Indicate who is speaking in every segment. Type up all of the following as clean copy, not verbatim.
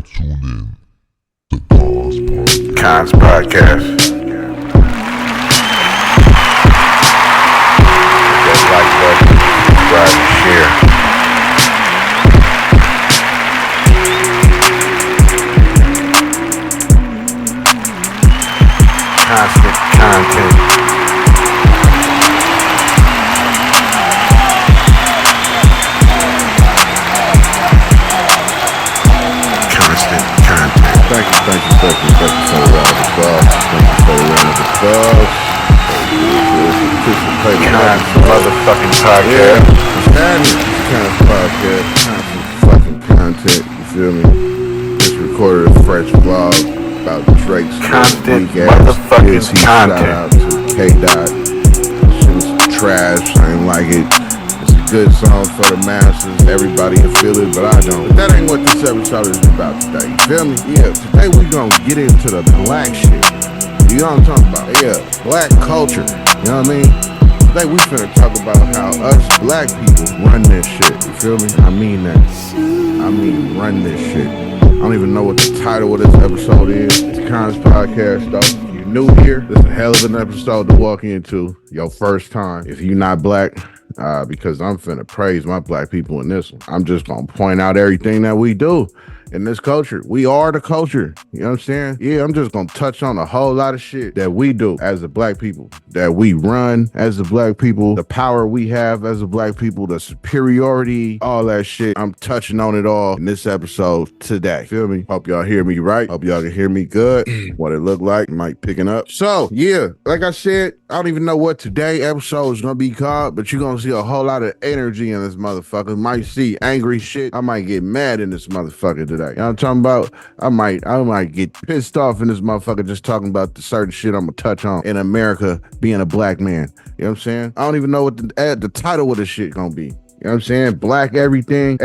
Speaker 1: tune in to Kons Podcast.
Speaker 2: Kons Podcast. Hit that like button, subscribe and share. Constant content.
Speaker 3: Thank you for the round of applause. Thank you for the round of applause.
Speaker 2: Kons motherfucking podcast.
Speaker 3: Kons podcast. Fucking content. You feel me? Just recorded a fresh vlog about Drake's
Speaker 2: Constant
Speaker 3: weak ass
Speaker 2: motherfucking
Speaker 3: PSC.
Speaker 2: content.
Speaker 3: Shout out to K-Dot. Shit was trash. I ain't like it. Good song for the masses, everybody can feel it, but I don't. But that ain't what this episode is about today, you feel me? Yeah, today we gonna get into the black shit. You know what I'm talking about? Yeah, black culture, you know what I mean? Today we finna talk about how us black people run this shit, you feel me? I mean that. I mean run this shit. I don't even know what the title of this episode is. It's Kons Podcast though. If you're new here, this is a hell of an episode to walk into, your first time. If you're not black, because I'm finna praise my black people in this one. I'm just gonna point out everything that we do in this culture. We are the culture. You know what I'm saying? Yeah, I'm just gonna touch on a whole lot of shit that we do as a black people, that we run as a black people, the power we have as a black people, the superiority, all that shit. I'm touching on it all in this episode today. Feel me? Hope y'all hear me right. Hope y'all can hear me good. What it look like, mic picking up. So yeah, like I said, I don't even know what today episode is gonna be called, but you're gonna see a whole lot of energy in this motherfucker. Might see angry shit. I might get mad in this motherfucker today. You know what I'm talking about? I might get pissed off in this motherfucker just talking about the certain shit I'm gonna touch on in America being a black man. You know what I'm saying? I don't even know what the title of this shit gonna be. You know what I'm saying? Black everything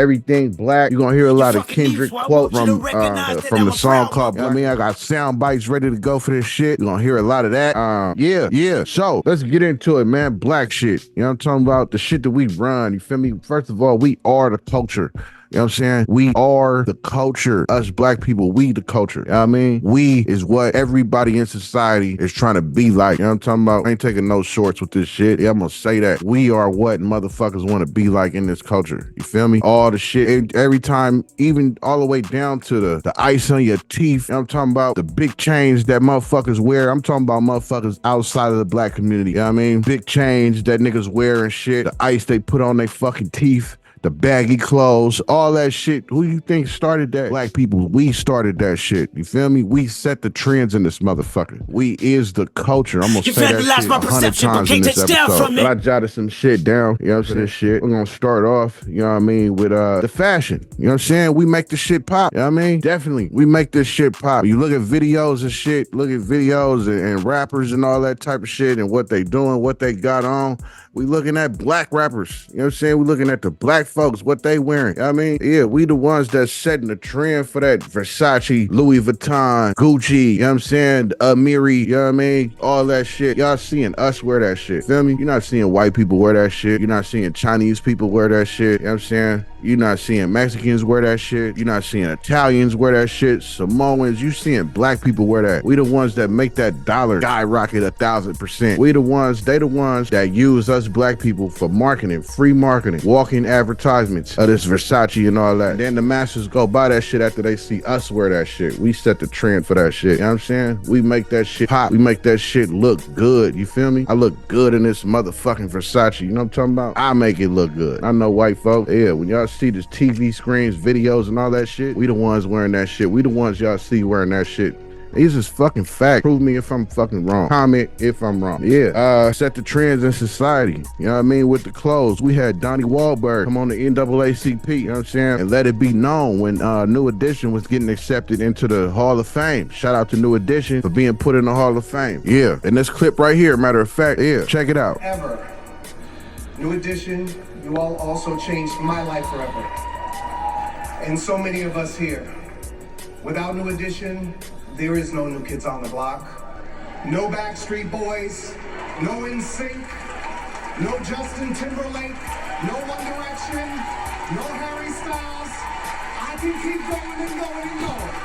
Speaker 3: black. You're gonna hear a lot of Kendrick quote from the song called, you know what I mean? I got sound bites ready to go for this shit. You're gonna hear a lot of that. Yeah. So let's get into it, man. Black shit. You know what I'm talking about? The shit that we run. You feel me? First of all, we are the culture. You know what I'm saying? We are the culture. Us black people, we the culture. You know what I mean? We is what everybody in society is trying to be like. You know what I'm talking about? I ain't taking no shorts with this shit. Yeah, I'm gonna say that. We are what motherfuckers want to be like in this culture. You feel me? All the shit. Every time, even all the way down to the ice on your teeth. You know what I'm talking about? The big chains that motherfuckers wear. I'm talking about motherfuckers outside of the black community. You know what I mean? Big chains that niggas wear and shit. The ice they put on their fucking teeth. The baggy clothes, all that shit. Who you think started that? Black people, we started that shit. You feel me? We set the trends in this motherfucker. We is the culture. I'm gonna say that shit 100 times in this episode. But I jotted some shit down. You know what I'm saying? Shit. We're gonna start off, you know what I mean, with the fashion. You know what I'm saying? We make the shit pop. You know what I mean? Definitely. We make this shit pop. You look at videos and shit, look at videos and rappers and all that type of shit and what they doing, what they got on. We looking at black rappers. You know what I'm saying? We looking at the black folks, what they wearing. You know what I mean? Yeah, we the ones that's setting the trend for that Versace, Louis Vuitton, Gucci, you know what I'm saying? Amiri, you know what I mean? All that shit. Y'all seeing us wear that shit. Feel me? You're not seeing white people wear that shit. You're not seeing Chinese people wear that shit. You know what I'm saying? You're not seeing Mexicans wear that shit. You're not seeing Italians wear that shit. Samoans, you seeing black people wear that. We the ones that make that dollar skyrocket 1,000%. We the ones, they the ones that use us black people for marketing, free marketing, walking advertisements of this Versace and all that. Then the masses go buy that shit after they see us wear that shit. We set the trend for that shit. You know what I'm saying? We make that shit pop. We make that shit look good. You feel me? I look good in this motherfucking Versace. You know what I'm talking about? I make it look good. I know white folk. Yeah, when y'all see this TV screens, videos, and all that shit, we the ones wearing that shit. We the ones y'all see wearing that shit. These is fucking facts. Prove me if I'm fucking wrong. Comment if I'm wrong. Yeah, set the trends in society. You know what I mean? With the clothes. We had Donnie Wahlberg come on the NAACP, you know what I'm saying? And let it be known when New Edition was getting accepted into the Hall of Fame. Shout out to New Edition for being put in the Hall of Fame. Yeah, and this clip right here, matter of fact, yeah, check it out.
Speaker 4: Ever. New Edition, you all also changed my life forever. And so many of us here. Without New Edition, there is no New Kids on the Block, no Backstreet Boys, no NSYNC, no Justin Timberlake, no One Direction, no Harry Styles. I can keep going and going and going.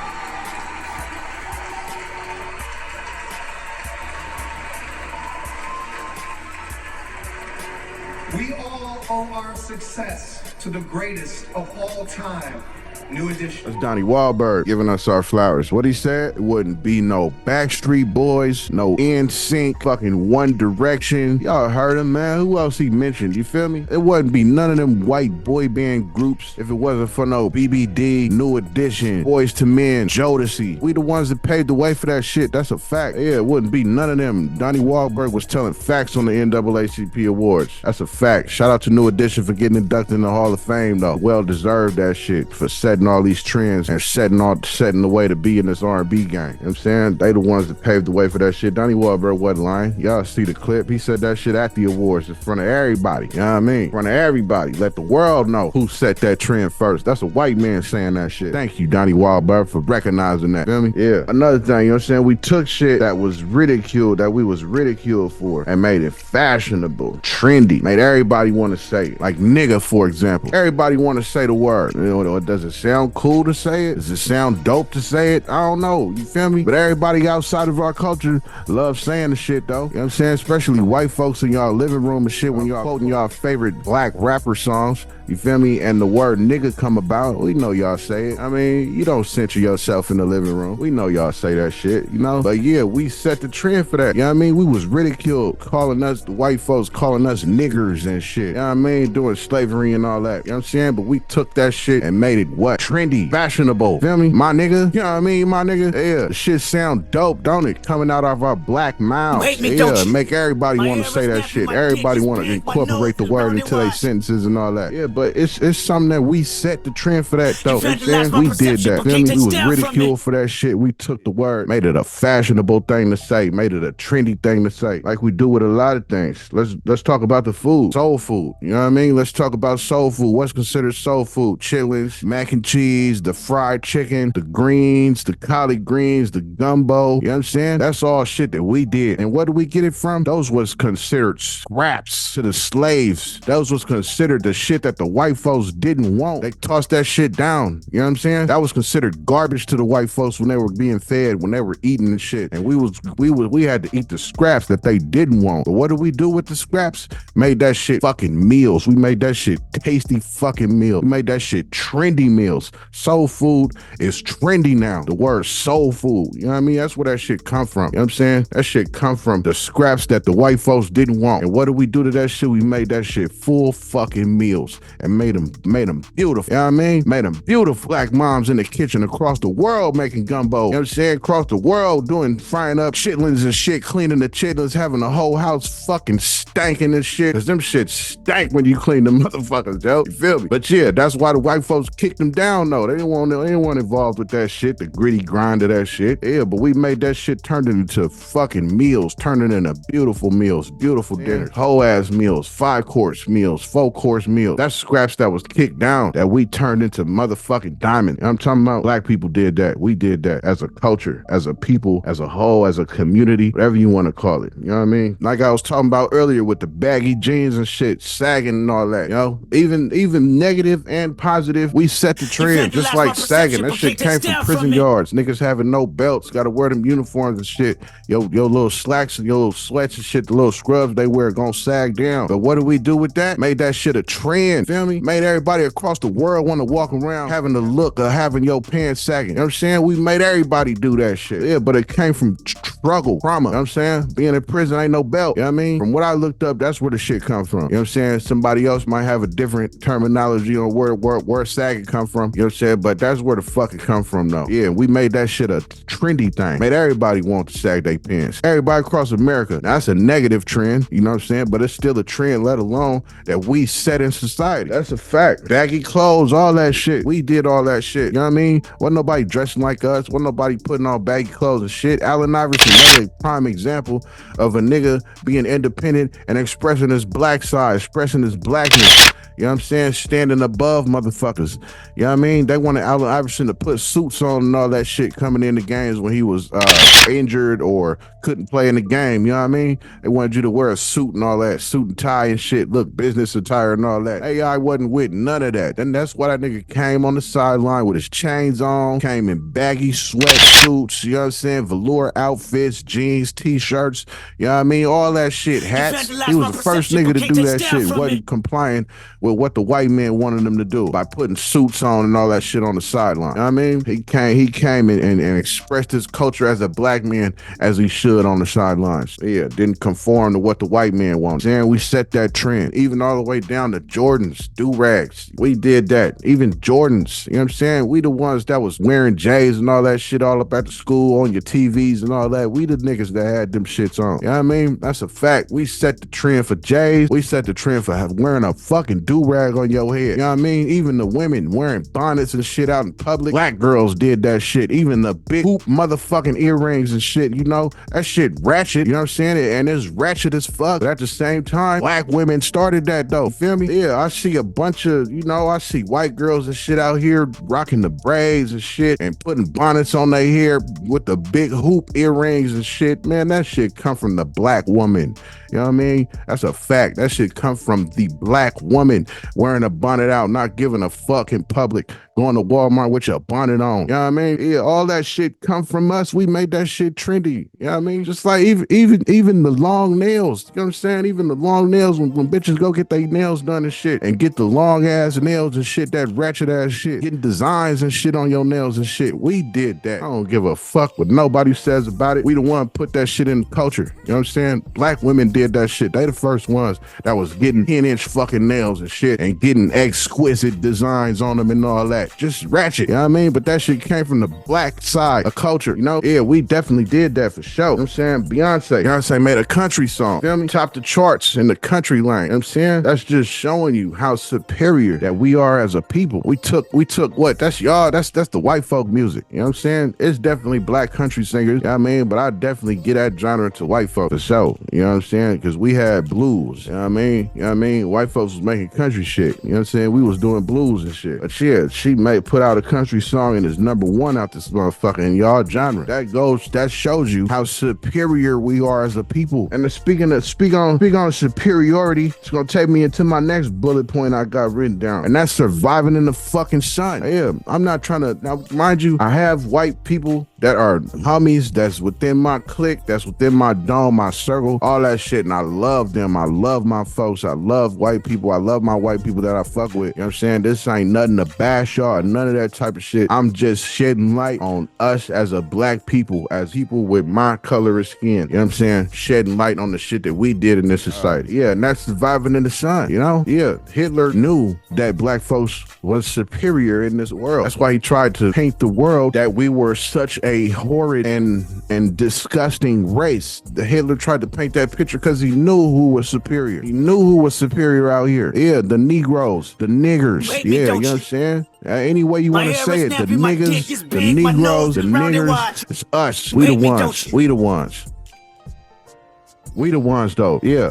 Speaker 4: our success to the greatest of all time, New Edition.
Speaker 3: That's Donnie Wahlberg giving us our flowers. What he said, it wouldn't be no Backstreet Boys, no NSYNC, fucking One Direction. Y'all heard him, man. Who else he mentioned? You feel me? It wouldn't be none of them white boy band groups if it wasn't for no BBD, New Edition, Boys to Men, Jodeci. We the ones that paved the way for that shit. That's a fact. Yeah, it wouldn't be none of them. Donnie Wahlberg was telling facts on the NAACP Awards. That's a fact. Shout out to New Edition for getting inducted in the Hall of Fame, though. Well deserved that shit for setting all these trends and setting the way to be in this R&B game. You know what I'm saying? They the ones that paved the way for that shit. Donnie Wahlberg wasn't lying. Y'all see the clip. He said that shit at the awards in front of everybody. You know what I mean? In front of everybody. Let the world know who set that trend first. That's a white man saying that shit. Thank you, Donnie Wahlberg, for recognizing that. Feel me? Yeah. Another thing, you know what I'm saying? We took shit that was ridiculed, that we was ridiculed for, and made it fashionable, trendy, made everybody want to say it. Like nigga, for example. Everybody want to say the word. You know, does it sound cool to say it? Does it sound dope to say it? I don't know. You feel me? But everybody outside of our culture loves saying the shit, though. You know what I'm saying? Especially white folks in y'all living room and shit when y'all quoting y'all favorite black rapper songs. You feel me? And the word nigga come about. We know y'all say it. I mean, you don't censor yourself in the living room. We know y'all say that shit, you know? But yeah, we set the trend for that. You know what I mean? We was ridiculed, calling us, the white folks calling us niggers and shit. You know what I mean? Doing slavery and all that. You know what I'm saying? But we took that shit and made it what? Trendy, fashionable. Feel me? My nigga? You know what I mean? My nigga? Yeah, shit sound dope, don't it? Coming out of our black mouths. Yeah, make everybody want to say that shit. Everybody want to incorporate the word into their sentences and all that. Yeah, but it's something that we set the trend for that, though. You know what I'm saying? We did that. Feel me? We was ridiculed for that shit. We took the word, made it a fashionable thing to say, made it a trendy thing to say, like we do with a lot of things. Let's talk about the food. Soul food. You know what I mean? Let's talk about soul food. What's considered soul food? Chitlins, mac and cheese, the fried chicken, the greens, the collard greens, the gumbo. You know what I'm saying? That's all shit that we did. And where do we get it from? Those was considered scraps to the slaves. Those was considered the shit that the white folks didn't want. They tossed that shit down. You know what I'm saying? That was considered garbage to the white folks when they were being fed, when they were eating and shit. And we had to eat the scraps that they didn't want. But what did we do with the scraps? Made that shit fucking meals. We made that shit tasty fucking meals. We made that shit trendy meals. Soul food is trendy now. The word soul food. You know what I mean? That's where that shit come from. You know what I'm saying? That shit come from the scraps that the white folks didn't want. And what did we do to that shit? We made that shit full fucking meals and made them beautiful. You know what I mean? Made them beautiful. Black moms in the kitchen across the world making gumbo. You know what I'm saying? Across the world frying up chitlins and shit, cleaning the chitlins, having the whole house fucking stanking and shit. Cause them shit stank when you clean them motherfuckers, yo. You feel me? But yeah, that's why the white folks kicked them down though. They didn't want involved with that shit, the gritty grind of that shit. Yeah, but we made that shit turned it into fucking meals, turned it into beautiful meals, beautiful dinners, whole ass meals, 5-course meals, 4-course meals. That's scraps that was kicked down that we turned into motherfucking diamond. I'm talking about black people did that. We did that as a culture, as a people, as a whole, as a community, whatever you want to call it. You know what I mean? Like I was talking about earlier with the baggy jeans and shit, sagging and all that, you know? Even negative and positive, we set the trend, just like sagging. That shit came from prison yards. Niggas having no belts, gotta wear them uniforms and shit. Your little slacks and your little sweats and shit, the little scrubs they wear gonna sag down. But what do we do with that? Made that shit a trend, feel me? Made everybody across the world want to walk around having the look of having your pants sagging. You know what I'm saying? We made everybody do that shit. Yeah, but it came from struggle, trauma. You know what I'm saying? Being in prison ain't no belt. You know what I mean? From what I looked up, that's where the shit come from. You know what I'm saying? Somebody else might have a different terminology on where sagging come from. You know what I'm saying? But that's where the fuck it come from though. Yeah, we made that shit a trendy thing. Made everybody want to sag their pants. Everybody across America. Now, that's a negative trend, you know what I'm saying? But it's still a trend, let alone that we set in society. That's a fact. Baggy clothes, all that shit. We did all that shit. You know what I mean? Wasn't nobody dressing like us. Wasn't nobody putting on baggy clothes and shit. Allen Iverson, another prime example of a nigga being independent and expressing his black side, expressing his blackness. You know what I'm saying? Standing above motherfuckers. You know what I mean? They wanted Allen Iverson to put suits on and all that shit coming in the games when he was injured or couldn't play in the game. You know what I mean? They wanted you to wear a suit and all that, suit and tie and shit. Look, business attire and all that. AI wasn't with none of that. Then that's why that nigga came on the sideline with his chains on, came in baggy sweatsuits, you know what I'm saying? Velour outfits, jeans, t-shirts, you know what I mean? All that shit, hats. He was the first nigga to do that shit. Wasn't complying with what the white man wanted them to do by putting suits on and all that shit on the sideline. You know what I mean? He came and expressed his culture as a black man as he should on the sidelines. Yeah, didn't conform to what the white man wanted. And we set that trend, even all the way down to Jordans, do-rags. We did that. Even Jordans, you know what I'm saying? We the ones that was wearing J's and all that shit all up at the school on your TVs and all that. We the niggas that had them shits on. You know what I mean? That's a fact. We set the trend for J's. We set the trend for wearing a fucking do-rag on your head. You know what I mean? Even the women wearing bonnets and shit out in public. Black girls did that shit. Even the big hoop motherfucking earrings and shit, you know? That shit ratchet, you know what I'm saying? And it's ratchet as fuck. But at the same time, black women started that though. Feel me? Yeah, I see a bunch of, you know, I see white girls and shit out here rocking the braids and shit and putting bonnets on their hair with the big hoop earrings and shit. Man, that shit come from the black woman. You know what I mean? That's a fact. That shit come from the black woman wearing a bonnet out, not giving a fuck in public, going to Walmart with your bonnet on. You know what I mean? Yeah, all that shit come from us. We made that shit trendy. You know what I mean? Just like even the long nails. You know what I'm saying? Even the long nails when bitches go get their nails done and shit and get the long ass nails and shit, that ratchet ass shit, getting designs and shit on your nails and shit. We did that. I don't give a fuck what nobody says about it. We the one put that shit in the culture. You know what I'm saying? Black women did that shit. They the first ones that was getting 10-inch fucking nails and shit and getting exquisite designs on them and all that. Just ratchet, you know what I mean? But that shit came from the black side of culture, you know? Yeah, we definitely did that for sure. You know what I'm saying? Beyonce made a country song, feel me? Topped the charts in the country line, you know what I'm saying? That's just showing you how superior that we are as a people. We took what? That's y'all, that's the white folk music, you know what I'm saying? It's definitely black country singers, you know what I mean? But I definitely get that genre to white folk for sure, you know what I'm saying? Because we had blues, you know what I mean? You know what I mean? White folks was making country shit, you know what I'm saying? We was doing blues and shit. But yeah, she put out a country song and is #1 out this motherfucker in y'all genre. That shows you how superior we are as a people. And speak on superiority, it's gonna take me into my next bullet point I got written down. And that's surviving in the fucking sun. Yeah, I'm not trying to, now mind you, I have white people that are homies, that's within my clique, that's within my dome, my circle, all that shit, and I love them. I love my folks. I love white people. I love my white people that I fuck with. You know what I'm saying? This ain't nothing to bash y'all or none of that type of shit. I'm just shedding light on us as a black people, as people with my color of skin. You know what I'm saying? Shedding light on the shit that we did in this society. Yeah, and that's surviving in the sun, you know? Yeah, Hitler knew that black folks was superior in this world. That's why he tried to paint the world that we were such a horrid and disgusting race. Hitler tried to paint that picture because he knew who was superior. He knew who was superior out here. Yeah, the Negroes, the niggers. Yeah, you know what I'm saying? Any way you want to say it, the niggas, the Negroes, the niggers, it's us. We the ones. We the ones. We the ones though. Yeah.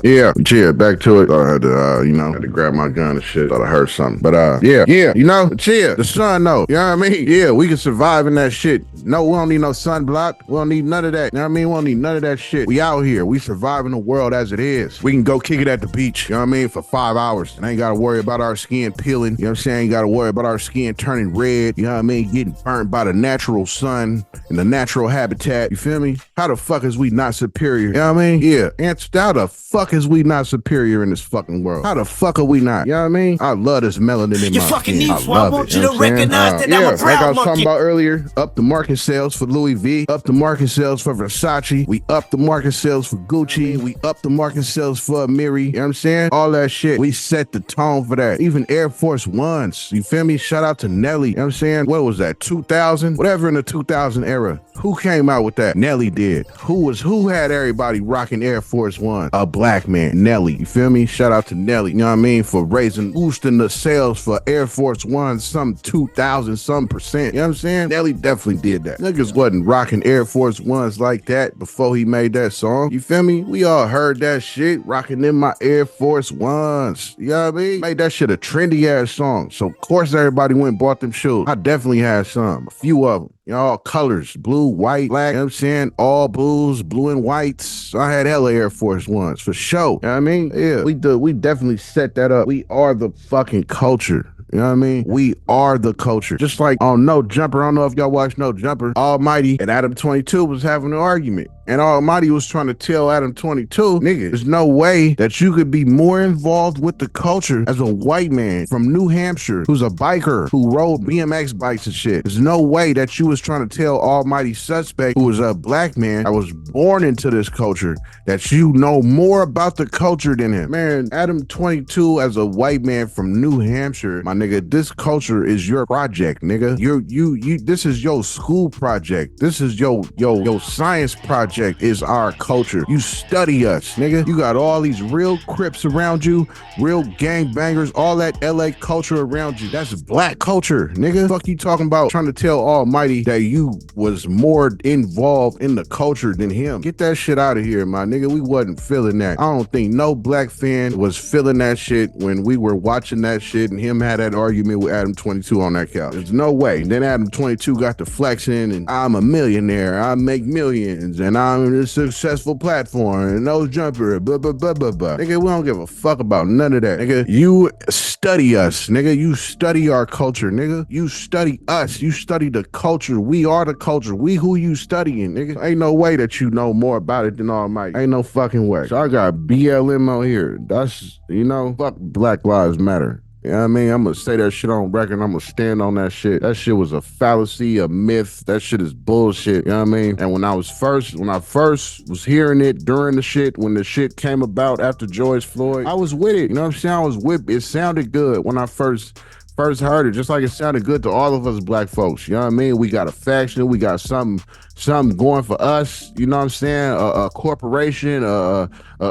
Speaker 3: Back to it. I had to, had to grab my gun and shit. Thought I heard something. But yeah. The sun though. You know what I mean? Yeah, we can survive in that shit. No, we don't need no sunblock. We don't need none of that. You know what I mean? We don't need none of that shit. We out here. We surviving the world as it is. We can go kick it at the beach. You know what I mean? For 5 hours. And ain't gotta worry about our skin peeling. You know what I'm saying? Ain't gotta worry about our skin turning red. You know what I mean? Getting burnt by the natural sun and the natural habitat. You feel me? How the fuck is we not superior? You know what I mean? Yeah. Answer, how the fuck is we not superior in this fucking world? How the fuck are we not? You know what I mean? I love this melanin in my skin. I love it. You know what I'm saying? Yeah, like I was talking about earlier, up the market sales for Louis V, up the market sales for Versace, we up the market sales for Gucci, we up the market sales for Amiri, you know what I'm saying? All that shit, we set the tone for that. Even Air Force Ones, you feel me? Shout out to Nelly, you know what I'm saying? What was that, 2000? Whatever in the 2000 era. Who came out with that? Nelly did. Who had everybody rocking Air Force One? A black man, Nelly. You feel me? Shout out to Nelly. You know what I mean? For boosting the sales for Air Force One, some 2,000 some percent. You know what I'm saying? Nelly definitely did that. Niggas wasn't rocking Air Force Ones like that before he made that song. You feel me? We all heard that shit, rocking in my Air Force Ones. You know what I mean? Made that shit a trendy ass song. So of course everybody went and bought them shoes. I definitely had some, a few of them. You know, all colors, blue, white, black, you know what I'm saying? All blues, blue and whites. I had hella Air Force Ones for sure. You know what I mean? Yeah, we definitely set that up. We are the fucking culture. You know what I mean? We are the culture. Just like on No Jumper, I don't know if y'all watch No Jumper, Almighty and Adam 22 was having an argument. And Almighty was trying to tell Adam 22, nigga, there's no way that you could be more involved with the culture as a white man from New Hampshire who's a biker who rode BMX bikes and shit. There's no way that you was trying to tell Almighty Suspect, who was a black man that was born into this culture, that you know more about the culture than him. Man, Adam 22 as a white man from New Hampshire, my nigga, this culture is your project, nigga. This is your school project. This is your science project is our culture. You study us, nigga. You got all these real Crips around you, real gangbangers, all that LA culture around you. That's black culture, nigga. Fuck you talking about trying to tell Almighty that you was more involved in the culture than him. Get that shit out of here, my nigga. We wasn't feeling that. I don't think no black fan was feeling that shit when we were watching that shit and him had that argument with Adam 22 on that couch. There's no way. Then Adam 22 got to flexing and I'm a millionaire, I make millions, and I'm in a successful platform, and no jumper, blah, blah, blah, blah, blah. Nigga, we don't give a fuck about none of that. Nigga, you study us, nigga. You study our culture, nigga. You study us. You study the culture. We are the culture. We who you studying, nigga. Ain't no way that you know more about it than Almighty. Ain't no fucking way. So I got BLM out here. That's, fuck Black Lives Matter. You know what I mean? I'm gonna say that shit on record. I'm gonna stand on that shit. That shit was a fallacy, a myth. That shit is bullshit. You know what I mean? And when I first was hearing it during the shit, when the shit came about after George Floyd, I was with it. You know what I'm saying? I was with it. It sounded good when I first heard it, just like it sounded good to all of us black folks. You know what I mean? We got a faction, we got something going for us, you know what I'm saying? A corporation,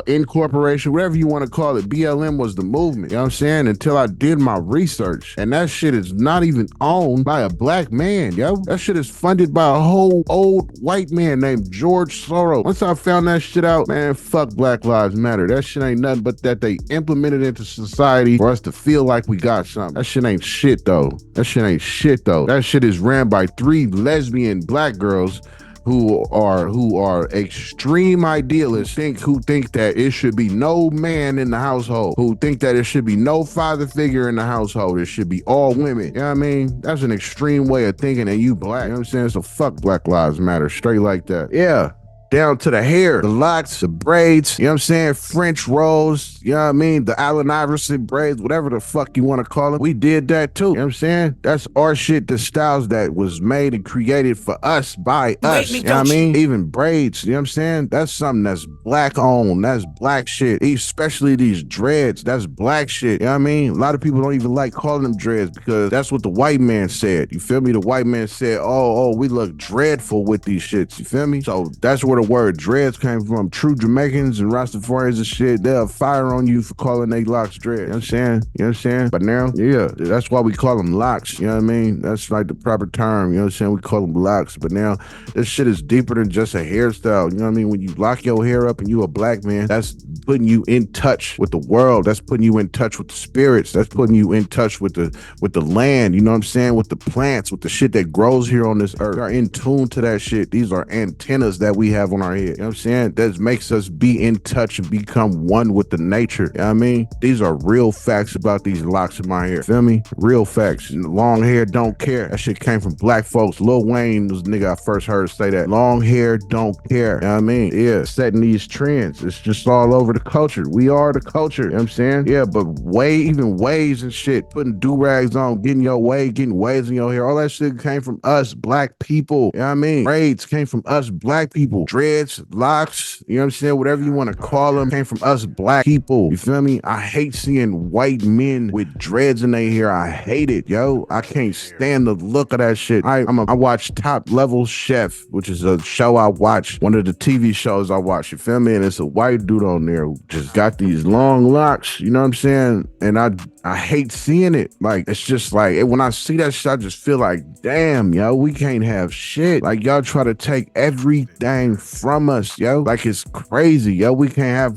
Speaker 3: incorporation, whatever you want to call it. BLM was the movement, you know what I'm saying? Until I did my research. And that shit is not even owned by a black man, yo. That shit is funded by a whole old white man named George Soros. Once I found that shit out, man, fuck Black Lives Matter. That shit ain't nothing but that they implemented into society for us to feel like we got something. That shit ain't shit, though. That shit is ran by 3 lesbian black girls who are extreme idealists, who think that it should be no man in the household, who think that it should be no father figure in the household, it should be all women. You know what I mean? That's an extreme way of thinking, and you black. You know what I'm saying? So fuck Black Lives Matter, straight like that. Yeah. Down to the hair, the locks, the braids, you know what I'm saying? French rolls, you know what I mean? The Allen Iverson braids, whatever the fuck you want to call them. We did that too, you know what I'm saying? That's our shit, the styles that was made and created for us, by us, you know what I mean? Even braids, you know what I'm saying? That's something that's black owned, that's black shit, especially these dreads, that's black shit, you know what I mean? A lot of people don't even like calling them dreads because that's what the white man said, you feel me? The white man said, oh, we look dreadful with these shits, you feel me? So that's where the word dreads came from. True Jamaicans and Rastafarians and shit, they'll fire on you for calling they locks dread. You know what I'm saying? You know what I'm saying? But now, yeah, that's why we call them locks. You know what I mean? That's like the proper term. You know what I'm saying? We call them locks. But now, this shit is deeper than just a hairstyle. You know what I mean? When you lock your hair up and you a black man, that's putting you in touch with the world. That's putting you in touch with the spirits. That's putting you in touch with the land. You know what I'm saying? With the plants, with the shit that grows here on this earth. We are in tune to that shit. These are antennas that we have on our head. You know what I'm saying? That makes us be in touch and become one with the nature. You know what I mean? These are real facts about these locks in my hair. Feel me? Real facts. Long hair don't care. That shit came from black folks. Lil Wayne was the nigga I first heard say that. Long hair don't care. You know what I mean? Yeah, setting these trends. It's just all over the culture. We are the culture. You know what I'm saying? Yeah, but even waves and shit, putting do-rags on, getting waves in your hair, all that shit came from us black people. You know what I mean? Braids came from us black people. Dreads, locks, you know what I'm saying? Whatever you want to call them, came from us black people. You feel me? I hate seeing white men with dreads in their hair. I hate it, yo. I can't stand the look of that shit. I watch Top Level Chef, which is a show I watch, one of the TV shows I watch, you feel me? And it's a white dude on there who just got these long locks, you know what I'm saying? And I hate seeing it. Like, it's just like, when I see that shit, I just feel like, damn, yo, we can't have shit. Like, y'all try to take everything from us, yo. Like, it's crazy, yo. We can't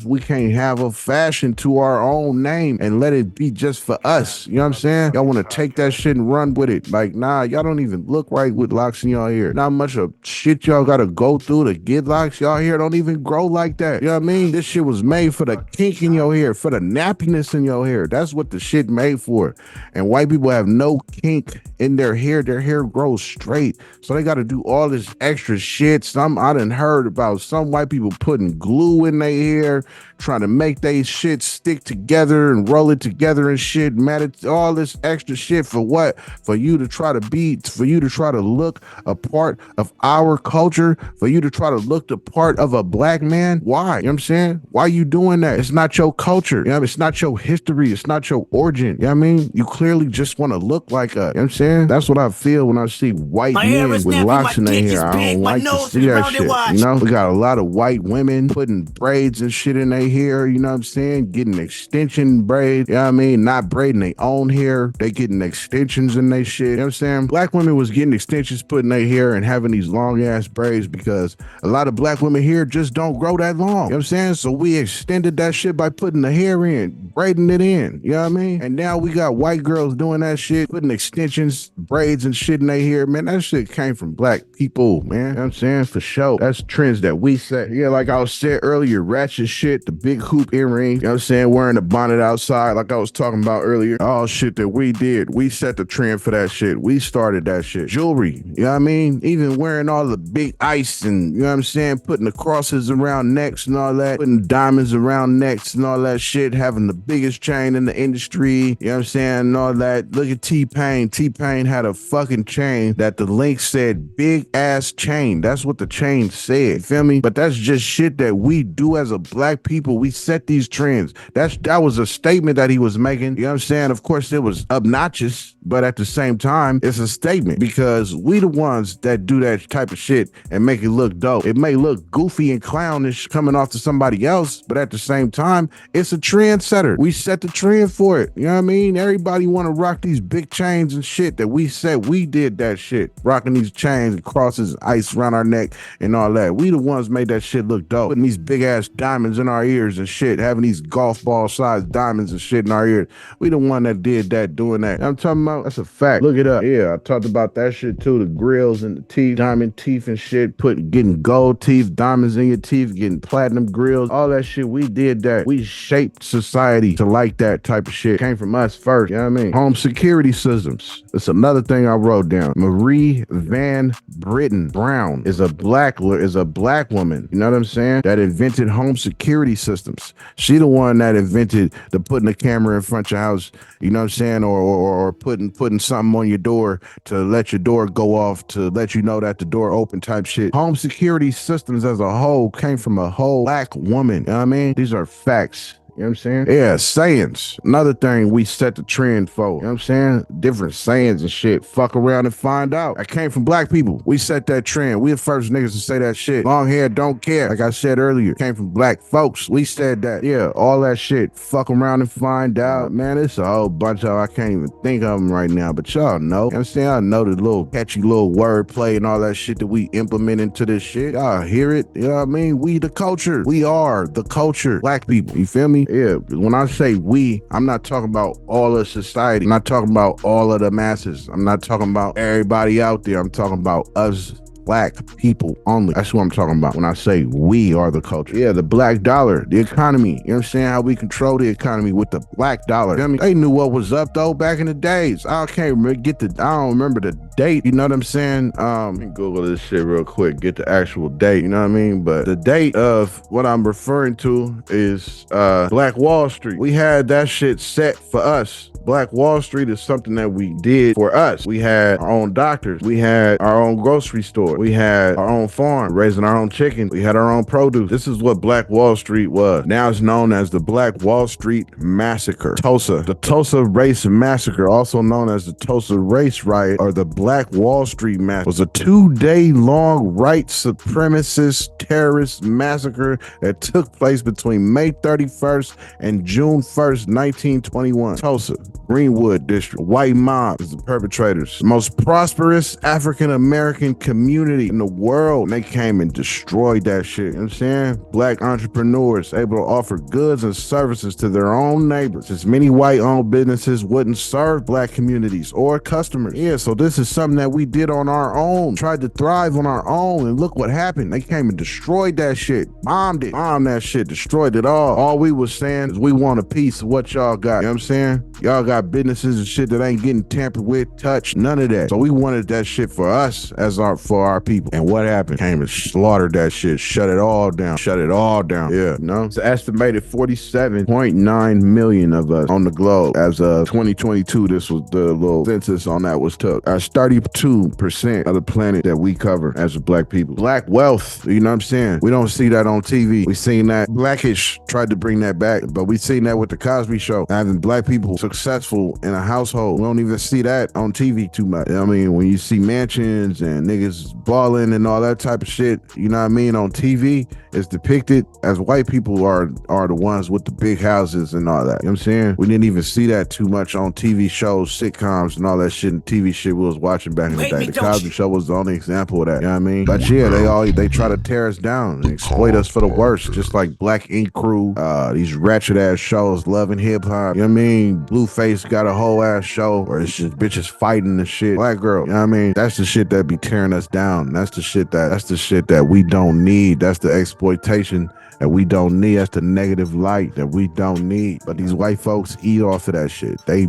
Speaker 3: have a fashion to our own name and let it be just for us. You know what I'm saying? Y'all want to take that shit and run with it. Like, nah, y'all don't even look right with locks in y'all hair. Not much of shit y'all gotta go through to get locks. Y'all hair don't even grow like that. You know what I mean? This shit was made for the kink in your hair, for the nappiness in your hair. That's what the shit made for. And white people have no kink in their hair. Their hair grows straight. So they gotta do all this extra shit. I done heard heard about some white people putting glue in their hair, trying to make they shit stick together and roll it together and shit, man, all this extra shit for what? For you to try to look a part of our culture, for you to try to look the part of a black man. Why? You know what I'm saying? Why are you doing that? It's not your culture. You know, it's not your history. It's not your origin. You know what I mean? You clearly just want to look like a, you know what I'm saying? That's what I feel when I see white men with locks in their hair. I don't like to see that shit. You know, we got a lot of white women putting braids and shit in their hair, you know what I'm saying? Getting extension braids, you know what I mean? Not braiding their own hair. They getting extensions in their shit. You know what I'm saying? Black women was getting extensions put in their hair and having these long ass braids because a lot of black women here just don't grow that long. You know what I'm saying? So we extended that shit by putting the hair in, braiding it in. You know what I mean? And now we got white girls doing that shit, putting extensions, braids and shit in their hair. Man, that shit came from black people, man. You know what I'm saying? For sure. That's trends that we set. Yeah, like I was said earlier, ratchet shit, the big hoop earring, you know what I'm saying? Wearing a bonnet outside like I was talking about earlier. All shit that we did. We set the trend for that shit. We started that shit. Jewelry, you know what I mean? Even wearing all the big ice and, you know what I'm saying? Putting the crosses around necks and all that. Putting diamonds around necks and all that shit. Having the biggest chain in the industry, you know what I'm saying? And all that. Look at T-Pain. T-Pain had a fucking chain that the link said big ass chain. That's what the chain said. You feel me? But that's just shit that we do as a black people. We set these trends. That was a statement that he was making. You know what I'm saying? Of course, it was obnoxious, but at the same time, it's a statement because we the ones that do that type of shit and make it look dope. It may look goofy and clownish coming off to somebody else, but at the same time, it's a trendsetter. We set the trend for it. You know what I mean? Everybody want to rock these big chains and shit that we said we did that shit. Rocking these chains and crosses, ice around our neck and all that. We the ones made that shit look dope. Putting these big ass diamonds in our ears and shit, having these golf ball sized diamonds and shit in our ears. We the one that did that, doing that. I'm talking about, that's a fact. Look it up. Yeah, I talked about that shit too. The grills and the teeth, diamond teeth and shit, getting gold teeth, diamonds in your teeth, getting platinum grills, all that shit. We did that. We shaped society to like that type of shit. Came from us first, you know what I mean? Home security systems. That's another thing I wrote down. Marie Van Britten Brown is a black woman, you know what I'm saying? That invented home security systems. She the one that invented the putting a camera in front of your house, you know what I'm saying? Or putting something on your door to let your door go off to let you know that the door open type shit. Home security systems as a whole came from a whole black woman. You know what I mean? These are facts. You know what I'm saying? Yeah, sayings. Another thing we set the trend for. You know what I'm saying? Different sayings and shit. Fuck around and find out. I came from black people. We set that trend. We the first niggas to say that shit. Long hair, don't care. Like I said earlier, came from black folks. We said that. Yeah, all that shit. Fuck around and find out. Man, it's a whole bunch of, I can't even think of them right now, but y'all know. You know what I'm saying? I know the little catchy little wordplay and all that shit that we implement into this shit. Y'all hear it? You know what I mean? We the culture. We are the culture. Black people. You feel me? Yeah, when I say we, I'm not talking about all of society. I'm not talking about all of the masses. I'm not talking about everybody out there. I'm talking about us black people only. That's what I'm talking about when I say we are the culture. Yeah, the black dollar, the economy. You know what I'm saying? How we control the economy with the black dollar. I mean, they knew what was up though back in the days. I can't remember, I don't remember the date. You know what I'm saying? Let me Google this shit real quick, get the actual date. You know what I mean? But the date of what I'm referring to is Black Wall Street. We had that shit set for us. Black Wall Street is something that we did for us. We had our own doctors. We had our own grocery store. We had our own farm, raising our own chicken. We had our own produce. This is what Black Wall Street was. Now it's known as the Black Wall Street Massacre. Tulsa. The Tulsa Race Massacre, also known as the Tulsa Race Riot or the Black Wall Street Massacre, was a 2-day long white supremacist terrorist massacre that took place between May 31st and June 1st, 1921. Tulsa, Greenwood District. White mob is the perpetrators. The most prosperous African-American community in the world. And they came and destroyed that shit. You know what I'm saying? Black entrepreneurs able to offer goods and services to their own neighbors, since many white-owned businesses wouldn't serve black communities or customers. Yeah, so this is something that we did on our own. Tried to thrive on our own, and look what happened. They came and destroyed that shit. Bombed it. Bombed that shit. Destroyed it all. All we was saying is we want a piece of what y'all got. You know what I'm saying? Y'all got businesses and shit that ain't getting tampered with, touched, none of that. So we wanted that shit for us for our people. And what happened? Came and slaughtered that shit, shut it all down. Yeah, no. It's estimated 47.9 million of us on the globe. As of 2022, this was the little census on that was took. That's 32% of the planet that we cover as black people. Black wealth, you know what I'm saying? We don't see that on TV. We seen that. Blackish tried to bring that back, but we seen that with the Cosby Show. Having black people successful in a household. We don't even see that on TV too much. I mean, when you see mansions and niggas balling and all that type of shit, you know what I mean, on TV, it's depicted as white people are the ones with the big houses and all that. You know what I'm saying? We didn't even see that too much on TV shows, sitcoms, and all that shit and TV shit we was watching back in the day. The Cosby Show was the only example of that. You know what I mean? But yeah, they try to tear us down and exploit us for the worst, just like Black Ink Crew, these ratchet ass shows, Love and Hip Hop. You know what I mean? Blueface got a whole ass show where it's just bitches fighting and shit. Black Girl, you know what I mean? That's the shit that be tearing us down. That's the shit that we don't need. That's the exploitation that we don't need. That's the negative light that we don't need. But these white folks eat off of that shit. They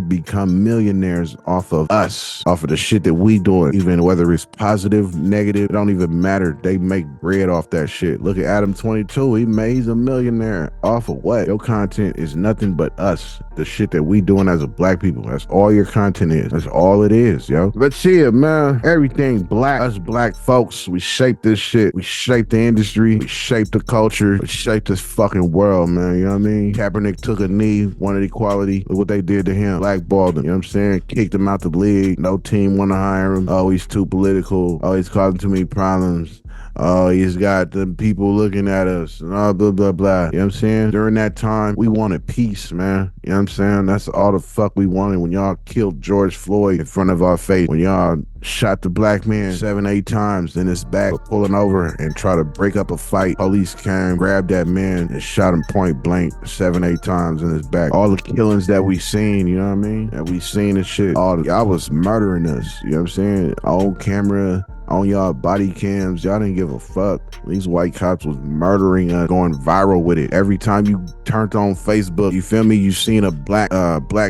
Speaker 3: become millionaires off of us, off of the shit that we doing. Even whether it's positive, negative, it don't even matter. They make bread off that shit. Look at Adam 22. He's a millionaire off of what? Your content is nothing but us. The shit that we doing as a black people. That's all your content is. That's all it is, yo. But yeah, man, everything black. Us black folks, we shape this shit. We shape the industry. We shape the culture. We shape this fucking world, man. You know what I mean? Kaepernick took a knee, wanted equality. Look what they did to him. Blackballed him. You know what I'm saying? Kicked him out the league. No team want to hire him. Oh, he's too political. Oh, he's causing too many problems. Oh, he's got the people looking at us and all blah, blah, blah. You know what I'm saying? During that time, we wanted peace, man. You know what I'm saying? That's all the fuck we wanted when y'all killed George Floyd in front of our face. When y'all shot the black man 7, 8 times in his back for pulling over and try to break up a fight. Police came, grabbed that man and shot him point blank 7, 8 times in his back. All the killings that we seen, you know what I mean? That we seen and shit. Y'all was murdering us, you know what I'm saying? On camera, on y'all body cams, y'all didn't give a fuck. These white cops was murdering us, going viral with it. Every time you turned on Facebook, you feel me, you seen a black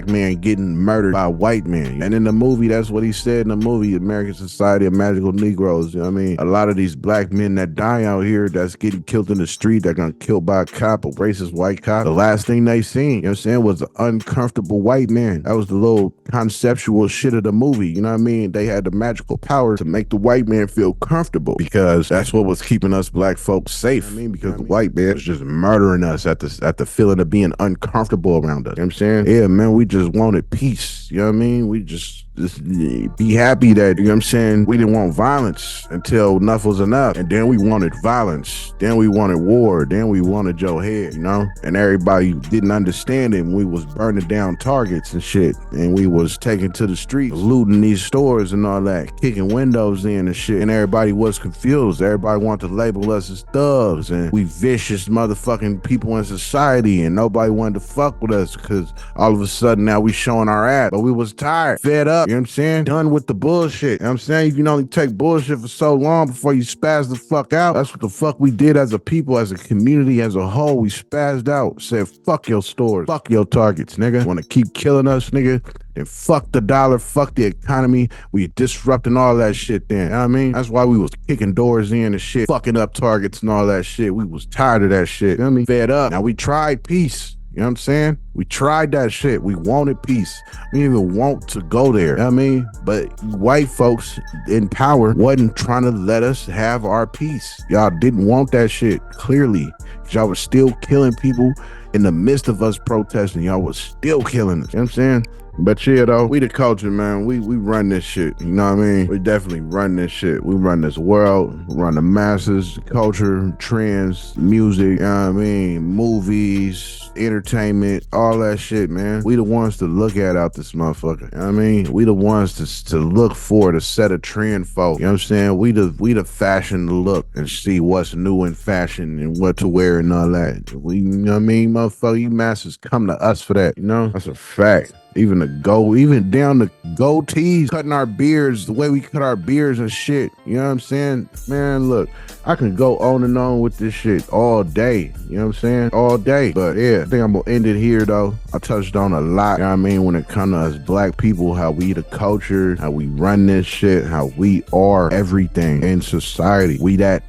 Speaker 3: man getting murdered by a white man. And in the movie, that's what he said in the movie, American Society of Magical Negroes. You know what I mean? A lot of these black men that die out here that's getting killed in the street, that got killed by a cop, a racist white cop, the last thing they seen, you know what I'm saying, was an uncomfortable white man. That was the little conceptual shit of the movie. You know what I mean? They had the magical power to make the white man feel comfortable, because that's what was keeping us black folks safe. I mean, because the white man was just murdering us at the feeling of being uncomfortable around us. You know what I'm saying? Yeah, man, we just wanted peace. You know what I mean? We just be happy that, you know what I'm saying, we didn't want violence until enough was enough. And then we wanted violence. Then we wanted war. Then we wanted your head, you know? And everybody didn't understand it. And we was burning down targets and shit. And we was taking to the streets, looting these stores and all that, kicking windows in and shit. And everybody was confused. Everybody wanted to label us as thugs and we vicious motherfucking people in society, and nobody wanted to fuck with us because all of a sudden now we showing our ass. But we was tired, fed up, you know what I'm saying? Done with the bullshit. You know what I'm saying? You can only take bullshit for so long before you spaz the fuck out. That's what the fuck we did as a people, as a community, as a whole. We spazzed out, said fuck your stores, fuck your targets, nigga. Want to keep killing us, nigga? Then fuck the dollar, fuck the economy. We disrupting all that shit then. You know what I mean? That's why we was kicking doors in and shit, fucking up targets and all that shit. We was tired of that shit. You know what I mean? Fed up. Now we tried peace. You know what I'm saying? We tried that shit. We wanted peace. We didn't even want to go there. You know what I mean? But white folks in power wasn't trying to let us have our peace. Y'all didn't want that shit, clearly. Y'all was still killing people in the midst of us protesting. Y'all was still killing us. You know what I'm saying? But yeah, though, we the culture, man. We run this shit. You know what I mean? We definitely run this shit. We run this world. We run the masses, culture, trends, music, you know what I mean? Movies, entertainment, all that shit, man. We the ones to look at out this motherfucker. You know what I mean? We the ones to look for, to set a trend for. You know what I'm saying? We the fashion to look and see what's new in fashion and what to wear and all that. We, you know what I mean, motherfucker? You masses come to us for that. You know? That's a fact. Even down the goatees, cutting our beards, the way we cut our beards and shit. You know what I'm saying? Man, look, I can go on and on with this shit all day. You know what I'm saying? All day. But yeah, I think I'm gonna end it here though. I touched on a lot, you know what I mean, when it comes to us black people, how we the culture, how we run this shit, how we are everything in society. We that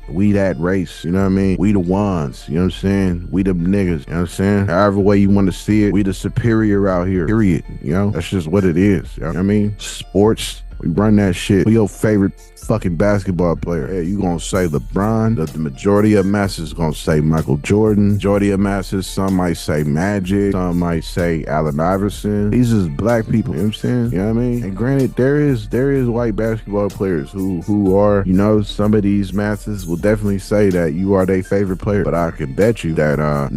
Speaker 3: race, you know what I mean? We the ones, you know what I'm saying? We the niggas, you know what I'm saying? However way you want to see it, we the superior out here, period. You know, that's just what it is, you know what I mean? Sports, we run that shit. Who your favorite fucking basketball player? Hey, you gonna say LeBron? The majority of masses gonna say Michael Jordan. Majority of masses, some might say Magic. Some might say Allen Iverson. These is black people, you know what I'm saying? You know what I mean? And granted, there is white basketball players who are, you know, some of these masses will definitely say that you are their favorite player. But I can bet you that I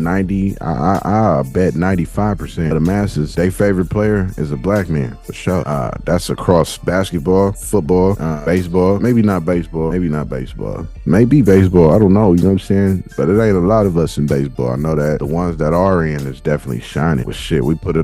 Speaker 3: bet 95% of the masses, their favorite player is a black man, for sure. That's across basketball, football, baseball. Maybe not baseball. Maybe baseball. I don't know. You know what I'm saying? But it ain't a lot of us in baseball. I know that the ones that are in is definitely shining. But shit, we put a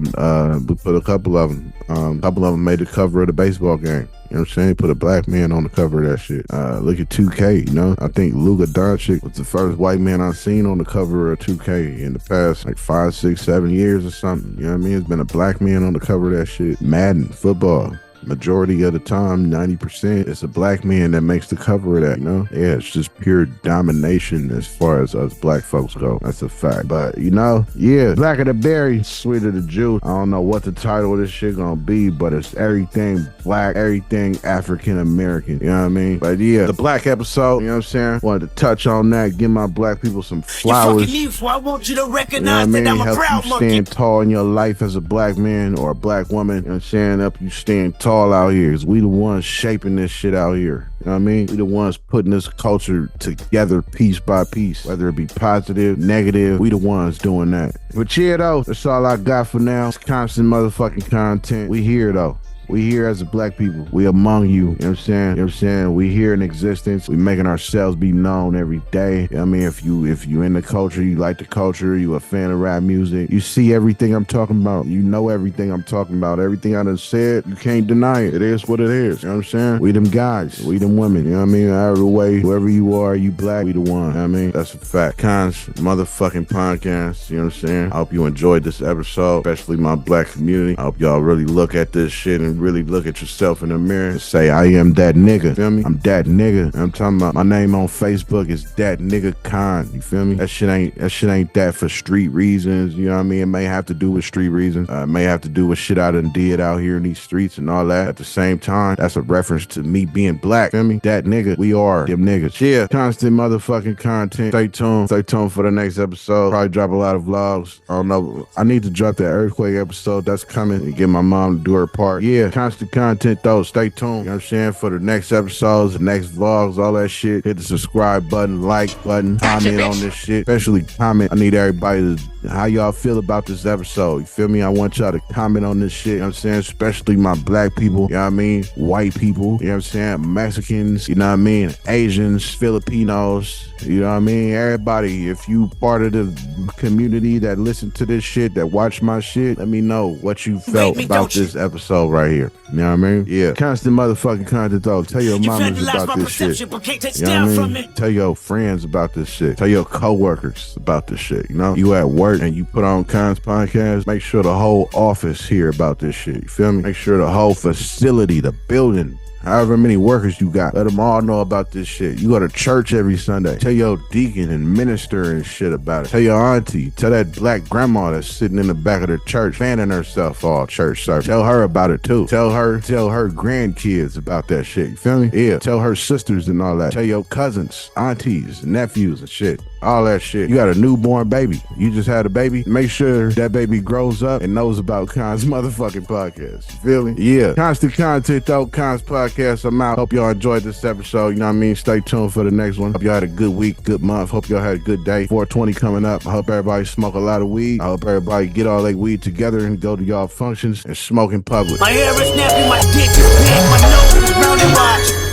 Speaker 3: couple of them. A couple of them made the cover of the baseball game. You know what I'm saying? Put a black man on the cover of that shit. Look at 2K, you know? I think Luka Doncic was the first white man I've seen on the cover of 2K in the past like 5, 6, 7 years or something. You know what I mean? It's been a black man on the cover of that shit. Madden, football. Majority of the time, 90%, it's a black man that makes the cover of that, you know? Yeah, it's just pure domination as far as us black folks go. That's a fact. But, you know, yeah, blacker the berry, sweeter the juice. I don't know what the title of this shit gonna be, but it's everything black, everything African-American, you know what I mean? But yeah, the black episode, you know what I'm saying? Wanted to touch on that, give my black people some flowers.
Speaker 5: I want you to recognize,
Speaker 3: you know what I mean?
Speaker 5: that I'm a
Speaker 3: Help
Speaker 5: proud
Speaker 3: you
Speaker 5: monkey.
Speaker 3: stand tall in your life as a black man or a black woman, you know what I'm saying? Help you stand tall out here, because we the ones shaping this shit out here. You know what I mean? We the ones putting this culture together piece by piece, whether it be positive, negative, we the ones doing that. But yeah though, that's all I got for now. It's constant motherfucking content. We here though. We here as a black people. We among you. You know what I'm saying? You know what I'm saying? We here in existence. We making ourselves be known every day. You know what I mean? If you in the culture, you like the culture, you a fan of rap music, you see everything I'm talking about. You know everything I'm talking about. Everything I done said, you can't deny it. It is what it is. You know what I'm saying? We them guys. We them women. You know what I mean? However way, whoever you are, you black, we the one. You know what I mean? That's a fact. Kons motherfucking podcast. You know what I'm saying? I hope you enjoyed this episode, especially my black community. I hope y'all really look at this shit and really look at yourself in the mirror and say, I am that nigga. Feel me? I'm that nigga. I'm talking about my name on Facebook is that nigga Khan. You feel me? That shit ain't that for street reasons. You know what I mean? It may have to do with street reasons. It may have to do with shit I done did out here in these streets and all that. At the same time, that's a reference to me being black. Feel me? That nigga. We are them niggas. Yeah. Constant motherfucking content. Stay tuned. Stay tuned for the next episode. Probably drop a lot of vlogs. I don't know. I need to drop that earthquake episode. That's coming and get my mom to do her part. Yeah. Constant content though. Stay tuned. You know what I'm saying? For the next episodes, the next vlogs, all that shit. Hit the subscribe button, like button, comment on this shit. Especially comment. I need everybody to, how y'all feel about this episode. You feel me? I want y'all to comment on this shit. You know what I'm saying? Especially my black people. You know what I mean? White people. You know what I'm saying? Mexicans. You know what I mean? Asians, Filipinos. You know what I mean? Everybody, if you part of the community that listen to this shit, that watch my shit, let me know what you felt about this episode right here. You know what I mean? Yeah. Constant motherfucking content though. Tell your mamas about this shit. You know what I mean? Tell your friends about this shit. Tell your coworkers about this shit. You know? You at work and you put on Kons podcast, make sure the whole office hear about this shit. You feel me? Make sure the whole facility, the building, however many workers you got, let them all know about this shit. You go to church every Sunday. Tell your deacon and minister and shit about it. Tell your auntie. Tell that black grandma that's sitting in the back of the church fanning herself all church service. Tell her about it too. Tell her grandkids about that shit. You feel me? Yeah. Tell her sisters and all that. Tell your cousins, aunties, nephews and shit. All that shit. You got a newborn baby. You just had a baby. Make sure that baby grows up and knows about Kons motherfucking podcast. You feel me? Yeah. Constant content though. Kons podcast. I'm out. Hope y'all enjoyed this episode. You know what I mean? Stay tuned for the next one. Hope y'all had a good week, good month. Hope y'all had a good day. 420 coming up. I hope everybody smoke a lot of weed. I hope everybody get all their weed together and go to y'all functions and smoke in public.
Speaker 5: My hair is nappy, my dick is big, my nose is round and wide.